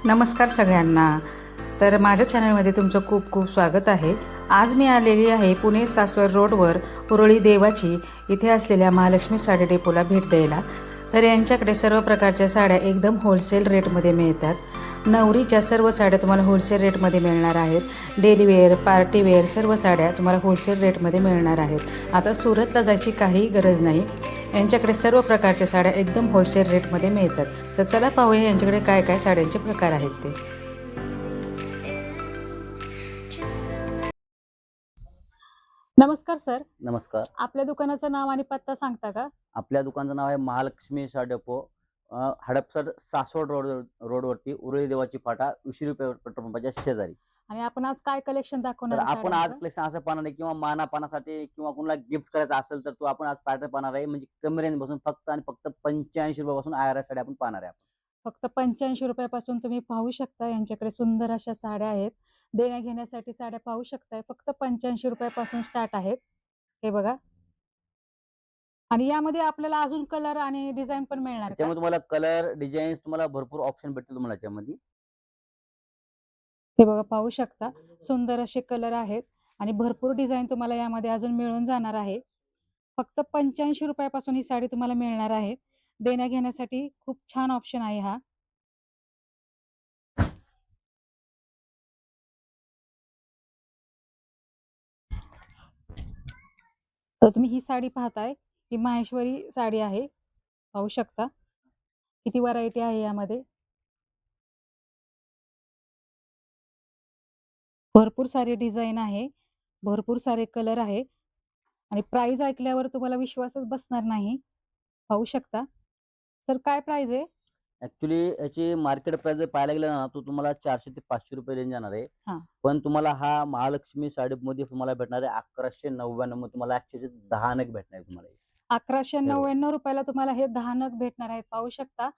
नमस्कार सगळ्यांना. तर माझ्या चॅनलमध्ये तुमचं खूप खूप स्वागत आहे. आज मी आलेली आहे पुणे सासवड रोडवर उरळी देवाची इथे असलेल्या महालक्ष्मी साडी डेपोला भेट द्यायला. तर यांच्याकडे सर्व प्रकारच्या साड्या एकदम होलसेल रेटमध्ये मिळतात. नवरीच्या सर्व साड्या तुम्हाला होलसेल रेटमध्ये मिळणार आहेत. डेली वेअर, पार्टी वेअर सर्व साड्या तुम्हाला होलसेल रेटमध्ये मिळणार आहेत. आता सुरतला जायची काही गरज नाही. यांच्याकडे सर्व प्रकारच्या साड्या एकदम होलसेल रेटमध्ये मिळतात. तर चला पाहूया यांच्याकडे काय काय साड्यांचे प्रकार आहेत ते. नमस्कार सर. नमस्कार. आपल्या दुकानाचं नाव आणि पत्ता सांगता का? आपल्या दुकानाचं नाव आहे महालक्ष्मी साडी डेपो, हडपसर सासवड रोडवरती उरळी देवाची फाटा 20 रुपये पेट्रोल पंपाच्या शेजारी. आणि आपण आज काय कलेक्शन तर दाखवणार आहे आपण आज साड्यांचं? कलेक्शन असं पाहणार आहे किंवा मानापानासाठी किंवा कोणाला गिफ्ट करायचं असेल तर तो आपण आज पॅटर्न पाहणार आहे. म्हणजे कमी रेंज पासून फक्त आणि फक्त 85 रुपयापासून आर साडी आपण पाहणार आहे. फक्त 85 रुपयापासून तुम्ही पाहू शकता. यांच्याकडे सुंदर अशा साड्या आहेत. देण्या घेण्यासाठी साड्या पाहू शकताय. फक्त 85 रुपयापासून स्टार्ट आहेत. हे बघा. आणि यामध्ये आपल्याला अजून कलर आणि डिझाइन पण मिळणार का? त्याच्यामध्ये तुम्हाला कलर डिझाईन्स तुम्हाला भरपूर ऑप्शन भेटतील तुम्हाला याच्यामध्ये. हे बघा पाहू शकता. सुंदर असे कलर आहेत आणि भरपूर डिझाइन तुम्हाला यामध्ये अजून मिळून जाणार आहे. फक्त 85 रुपयापासून ही साडी तुम्हाला मिळणार आहे. देण्या घेण्यासाठी खूप छान ऑप्शन आहे हा. तर तुम्ही ही साडी पाहताय, ही माहेश्वरी साडी आहे. पाहू शकता किती व्हरायटी आहे यामध्ये. भरपूर सारे डिझाइन आहे, भरपूर सारे कलर आहे आणि प्राइस ऐकल्यावर तुम्हाला विश्वासच बसणार नाही. पाहू शकता. सर काय प्राइस आहे? ऍक्च्युली याची मार्केट प्राइस जर पाहायला गेलं ना, तो तुम्हाला 400 ते 500 रुपये रेंज जाणार आहे. हां. पण तुम्हाला हा महालक्ष्मी साडी मध्ये तुम्हाला भेटणार आहे 1199 मध्ये. तुम्हाला ऍक्च्युअली 10 नग भेटणार आहे तुम्हाला. 1199 रुपयाला तुम्हाला हे 10 नग भेटणार आहेत. पाहू शकता.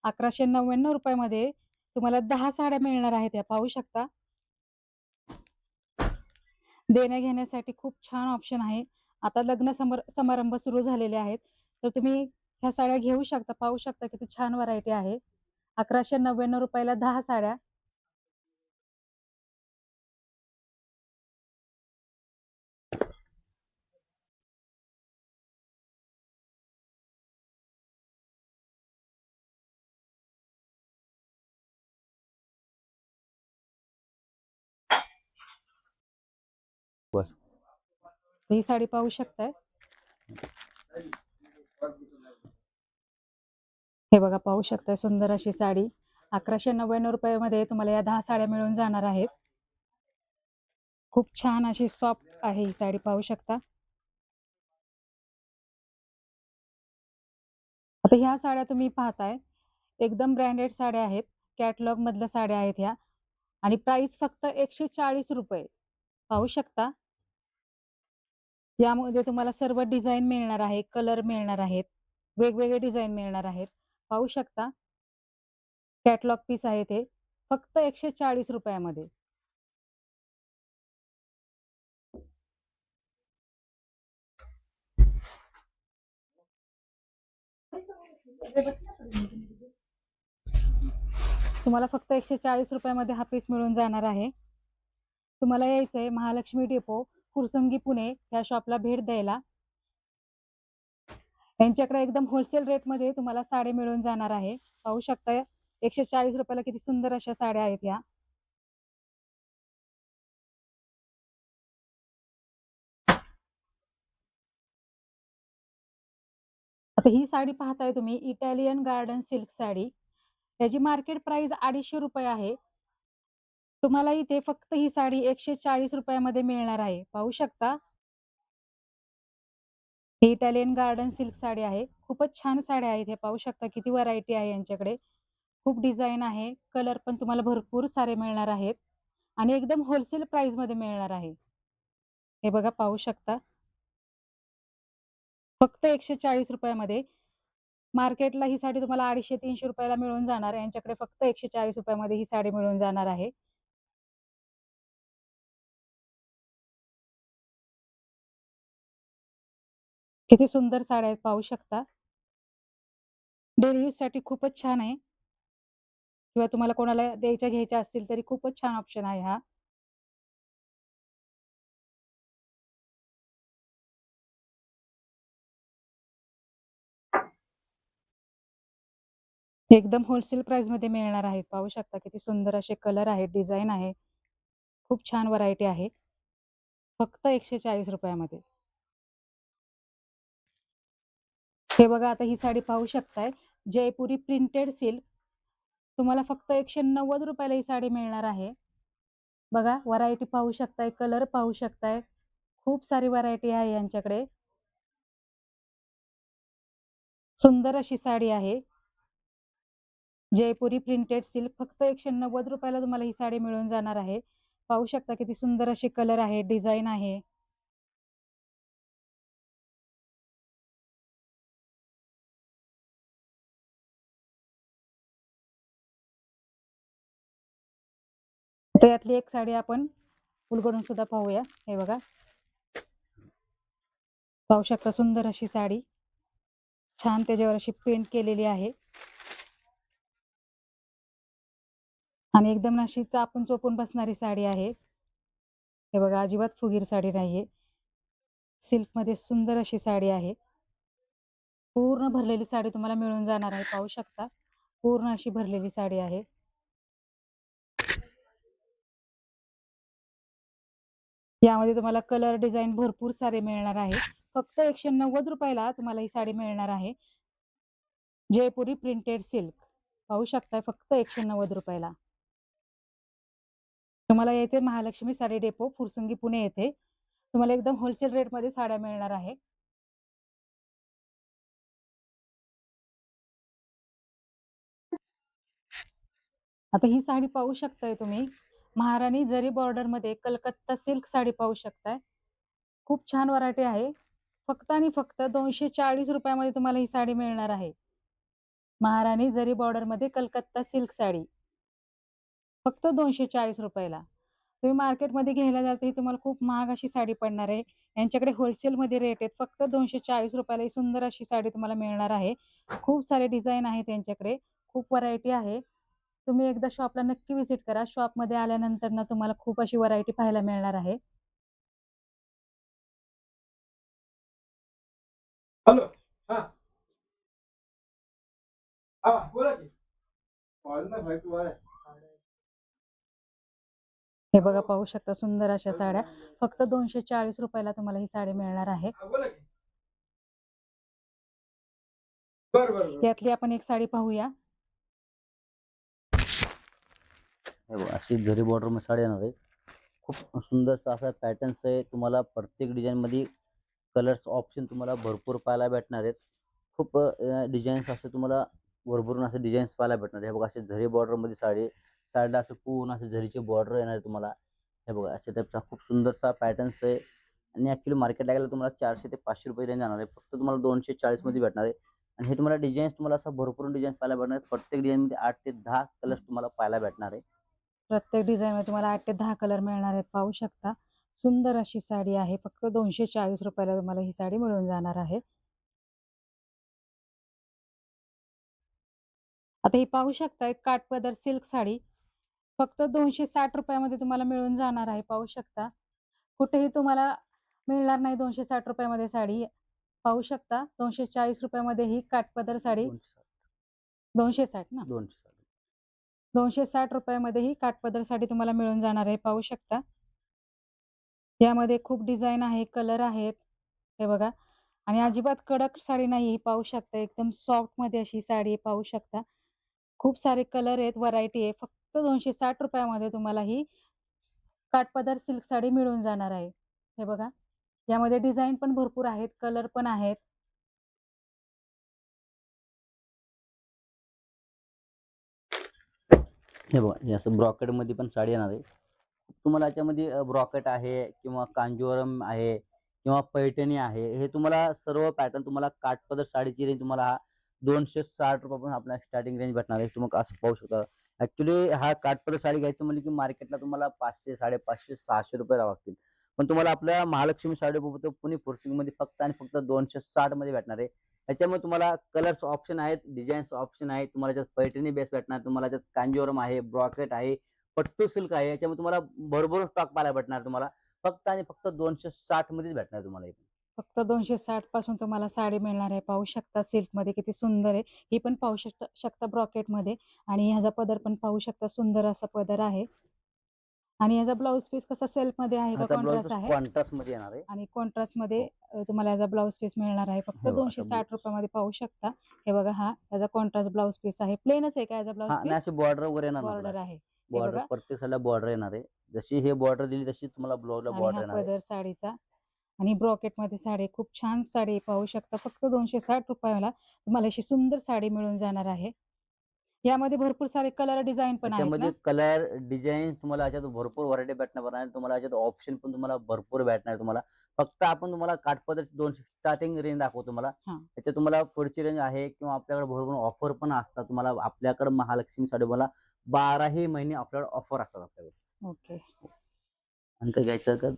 1199 रुपयामध्ये तुम्हाला 10 साड्या मिळणार आहेत. या पाहू शकता. देण्या घेण्यासाठी खूप छान ऑप्शन आहे. आता लग्न समारंभ सुरू झालेले आहेत. तर तुम्ही ह्या साड्या घेऊ शकता. पाहू शकता किती छान व्हरायटी आहे. 1199 रुपयाला 10 साड्या. बस. ही साडी पाहू शकताय. हे बघा पाहू शकताय सुंदर अशी साडी. 1199 रुपयामध्ये तुम्हाला या 10 साड्या मिळून जाणार आहेत. खूप छान अशी सॉफ्ट आहे ही साडी. पाहू शकता. आता ह्या साड्या तुम्ही पाहताय एकदम ब्रँडेड साड्या आहेत. कॅटलॉग मधल्या साड्या आहेत ह्या आणि प्राइस फक्त 140 रुपये. पाहू शकता. यामध्ये तुम्हाला सर्व डिझाइन मिळणार आहे, कलर मिळणार आहेत, वेगवेगळे डिझाइन मिळणार आहेत. पाहू शकता. कॅटलॉग पीस आहे ते फक्त 140 रुपयामध्ये. तुम्हाला फक्त 140 रुपयामध्ये हा पीस मिळून जाणार आहे. तुम्हाला यायचंय महालक्ष्मी डेपो, फुरसंगी पुणे या शॉपला भेट द्यायला. यांच्याकडे एकदम होलसेल रेटमध्ये तुम्हाला साडी मिळून जाणार आहे. पाहू शकता 140 रुपयाला किती सुंदर अशा साड्या आहेत या. आता ही साडी पाहताय तुम्ही इटालियन गार्डन सिल्क साडी. याची मार्केट प्राइस 250 रुपये आहे. तुम्हाला इथे फक्त ही साडी 140 रुपयामध्ये मिळणार आहे. पाहू शकता. ही इटालियन गार्डन सिल्क साडी आहे. खूपच छान साड्या आहेत. हे पाहू शकता किती व्हरायटी आहे यांच्याकडे. खूप डिझाइन आहे. कलर पण तुम्हाला भरपूर सारे मिळणार आहेत आणि एकदम होलसेल प्राइस मध्ये मिळणार आहे. हे बघा पाहू शकता. फक्त 140 रुपयामध्ये. मार्केटला ही साडी तुम्हाला 250-300 रुपयाला मिळून जाणार. यांच्याकडे फक्त 140 रुपयामध्ये ही साडी मिळून जाणार आहे. किती सुंदर साड्या आहेत पाहू शकता. डेली यूज साठी खूपच छान आहे. किंवा तुम्हाला कोणाला द्यायच्या घ्यायच्या असतील तरी खूपच छान ऑप्शन आहे हा. एकदम होलसेल प्राइसमध्ये मिळणार आहेत. पाहू शकता किती सुंदर असे कलर आहेत, डिझाइन आहे. खूप छान व्हरायटी आहे. फक्त ₹140 मध्ये. हे बघा आता ही साडी पाहू शकताय. जयपुरी प्रिंटेड सिल्क तुम्हाला फक्त ₹190 ही साडी मिळणार आहे. बघा व्हरायटी पाहू शकताय, कलर पाहू शकताय. खूप सारी व्हरायटी आहे यांच्याकडे. सुंदर अशी साडी आहे. जयपुरी प्रिंटेड सिल्क फक्त ₹190 तुम्हाला ही साडी मिळून जाणार आहे. पाहू शकता किती सुंदर असे कलर आहे, डिझाइन आहे. तर यातली एक साडी आपण उलगडून सुद्धा पाहूया. हे बघा. पाहू शकता सुंदर अशी साडी. छान त्याच्यावर अशी पेंट केलेली आहे. आणि एकदम अशी चापून चोपून बसणारी साडी आहे. हे बघा अजिबात फुगीर साडी नाहीये. सिल्कमध्ये सुंदर अशी साडी आहे. पूर्ण भरलेली साडी तुम्हाला मिळून जाणार आहे. पाहू शकता पूर्ण अशी भरलेली साडी आहे. यामध्ये तुम्हाला कलर डिझाइन भरपूर सारे मिळणार आहे. फक्त ₹190 तुम्हाला ही साडी मिळणार आहे. जयपुरी प्रिंटेड सिल्क पाहू शकताय फक्त ₹190. तुम्हाला यायचे महालक्ष्मी साडी डेपो फुरसुंगी पुणे येथे. तुम्हाला एकदम होलसेल रेटमध्ये साड्या मिळणार आहे. आता ही साडी पाहू शकताय तुम्ही. महाराणी जरी बॉर्डरमध्ये कलकत्ता सिल्क साडी पाहू शकताय. खूप छान व्हरायटी आहे. फक्त आणि फक्त ₹240 तुम्हाला ही साडी मिळणार आहे. महाराणी जरी बॉर्डरमध्ये कलकत्ता सिल्क साडी फक्त ₹240. तुम्ही मार्केटमध्ये घ्यायला जाल तर ही तुम्हाला खूप महाग अशी साडी पडणार आहे. यांच्याकडे होलसेलमध्ये रेट आहेत. फक्त ₹240 ही सुंदर अशी साडी तुम्हाला मिळणार आहे. खूप सारे डिझाइन आहेत यांच्याकडे. खूप व्हरायटी आहे. तुम्ही एकदा शॉपला नक्की व्हिजिट करा. शॉपमध्ये आल्यानंतर ना तुम्हाला खूप अशी व्हरायटी पाहायला मिळणार आहे. हॅलो. हा हा बोला की. आवाज नाही भाई तुम्हाला. हे बघा पाहू शकता सुंदर अशा साड्या. फक्त ₹240 तुम्हाला ही साडी मिळणार आहे. हा बोला की. बर बर बर. यातली आपण एक साडी पाहूया. हे बघा अशी जरी बॉर्डर मध्ये साडी येणार आहे. खूप सुंदरसा असा पॅटर्न्स आहे. तुम्हाला प्रत्येक डिझाईन मध्ये कलर्स ऑप्शन तुम्हाला भरपूर पाहायला भेटणार आहेत. खूप डिझाईन्स असे तुम्हाला भरभरून असे डिझाईन्स पाहायला भेटणार आहे. हे बघा असे झरी बॉर्डर मध्ये साडीला असं पूर्ण असे झरीचे बॉर्डर येणार आहे तुम्हाला. हे बघा अशा टाईपचा खूप सुंदरसा पॅटर्न्स आहे. आणि ॲक्च्युली मार्केटला गेला तुम्हाला ₹400 ते ₹500 रेंज जाणार आहे. फक्त तुम्हाला 240 मध्ये भेटणार आहे. आणि हे तुम्हाला डिझाईन्स तुम्हाला असं भरपूर डिझाईन्स पाहायला भेटणार आहेत. प्रत्येक डिझाईनमध्ये 8 ते 10 कलर्स तुम्हाला पाहायला भेटणार आहे. प्रत्येक डिझाईनमध्ये तुम्हाला 8 ते 10 कलर मिळणार आहेत. पाहू शकता सुंदर अशी साडी आहे. फक्त ₹240 तुम्हाला ही साडी मिळून जाणार आहे. आता ही पाहू शकता एक काठपदर सिल्क साडी फक्त ₹260 मध्ये तुम्हाला मिळून जाणार आहे. पाहू शकता कुठेही तुम्हाला मिळणार नाही ₹260 साडी. पाहू शकता ₹240 मध्ये ही काठपदर साडी 260 ना 260. ₹260 मध्ये ही काठपदर साडी तुम्हाला मिळून जाणार आहे. पाहू शकता यामध्ये खूप डिझाइन आहे, कलर आहेत. हे बघा आणि अजिबात कडक साडी नाही. ही पाहू शकता एकदम सॉफ्ट मध्ये अशी साडी आहे. पाहू शकता खूप सारे कलर आहेत, व्हरायटी आहे. फक्त ₹260 मध्ये तुम्हाला ही काठपदर सिल्क साडी मिळून जाणार आहे. हे बघा यामध्ये डिझाइन पण भरपूर आहेत, कलर पण आहेत. हे बघा हे असं ब्रॉकेट मध्ये पण साडी येणार आहे. तुम्हाला याच्यामध्ये ब्रॉकेट आहे किंवा कांजीवरम आहे किंवा पैठणी आहे. हे तुम्हाला सर्व पॅटर्न तुम्हाला काठपदर साडीची रेंज तुम्हाला ₹260 पासून आपल्याला स्टार्टिंग रेंज भेटणार आहे. तुम्ही असं पाहू शकता. ऍक्च्युली हा काठपदर साडी घ्यायचं म्हणजे की मार्केटला तुम्हाला 500, 550, ₹600 लागतील. पण तुम्हाला आपल्या महालक्ष्मी साडी पुणे फुरसुंगीमध्ये फक्त आणि फक्त 260 मध्ये भेटणार आहे. याच्यामध्ये तुम्हाला कलर्स ऑप्शन आहेत, डिझाईन्स ऑप्शन आहेत, तुम्हाला त्यात पैठणी बेस भेटणार, तुम्हाला त्यात कांजीवरम आहे, ब्रॉकेट आहे, पट्टू सिल्क आहे. याच्यामध्ये तुम्हाला भरभरून स्टॉक पाहायला भेटणार तुम्हाला. फक्त आणि फक्त 260 मध्येच भेटणार तुम्हाला हे. फक्त 260 पासून तुम्हाला साडी मिळणार आहे. पाहू शकता सिल्कमध्ये किती सुंदर आहे. ही पण पाहू शकता ब्रॉकेटमध्ये आणि ह्याचा पदर पण पाहू शकता, सुंदर असा पदर आहे. आणि ह्याचा ब्लाउज पीस कसा सेल्फमध्ये आहे का आता ब्लाउज कॉन्ट्रास्ट आहे? कॉन्ट्रास्ट मध्ये येणार आहे. आणि कॉन्ट्रास्टमध्ये तुम्हाला याचा ब्लाउज पीस मिळणार आहे फक्त हे बघा, 260 रुपयामध्ये. पाहू शकता हे बघा, हा याचा कॉन्ट्रास्ट ब्लाउज पीस आहे. प्लेनच आहे का याचा ब्लाउज हा, आणि पीस? अशी बॉर्डर वगैरे येणार ना बॉर्डर आहे हे बॉर्डर बघा. प्रत्येक साईडला बॉर्डर येणार आहे. जशी हे बॉर्डर दिली तशी तुम्हाला ब्लाउजला आणि बॉर्डर हा येणार आहे. पदर साडीचा आणि ब्रॉकेटमध्ये साडी, खूप छान साडी आहे. पाहू शकता फक्त 260 रुपयाला तुम्हाला अशी सुंदर साडी मिळून जाणार आहे. यामध्ये भरपूर सारे कलर डिझाईन पण आहेत ना? त्याच्यामध्ये कलर डिझाईन तुम्हाला याच्यात भरपूर व्हरायटी भेटणार आहे. तुम्हाला याच्यात ऑप्शन पण तुम्हाला भरपूर भेटणार आहे तुम्हाला. फक्त आपण तुम्हाला काठपदर 200 स्टार्टिंग रेंज दाखवतो तुम्हाला. हा. त्याच्यात तुम्हाला पुढची रेंज आहे किंवा आपल्याकडे भरपूर ऑफर पण असतात. तुम्हाला आपल्याकडे महालक्ष्मी साडी मला 12ही महिने आपल्याकडे ऑफर असतात आपल्याकडे. ओके. आणि काय घ्यायचं का?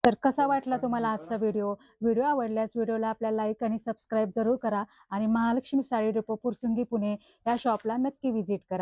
तर कसा वाटला तुम्हाला आजचा व्हिडिओ? व्हिडिओ आवडल्यास व्हिडिओला आपल्या लाईक आणि सबस्क्राईब जरूर करा आणि महालक्ष्मी साडी डेपो, फुरसुंगी, पुणे या शॉपला नक्की व्हिजिट करा.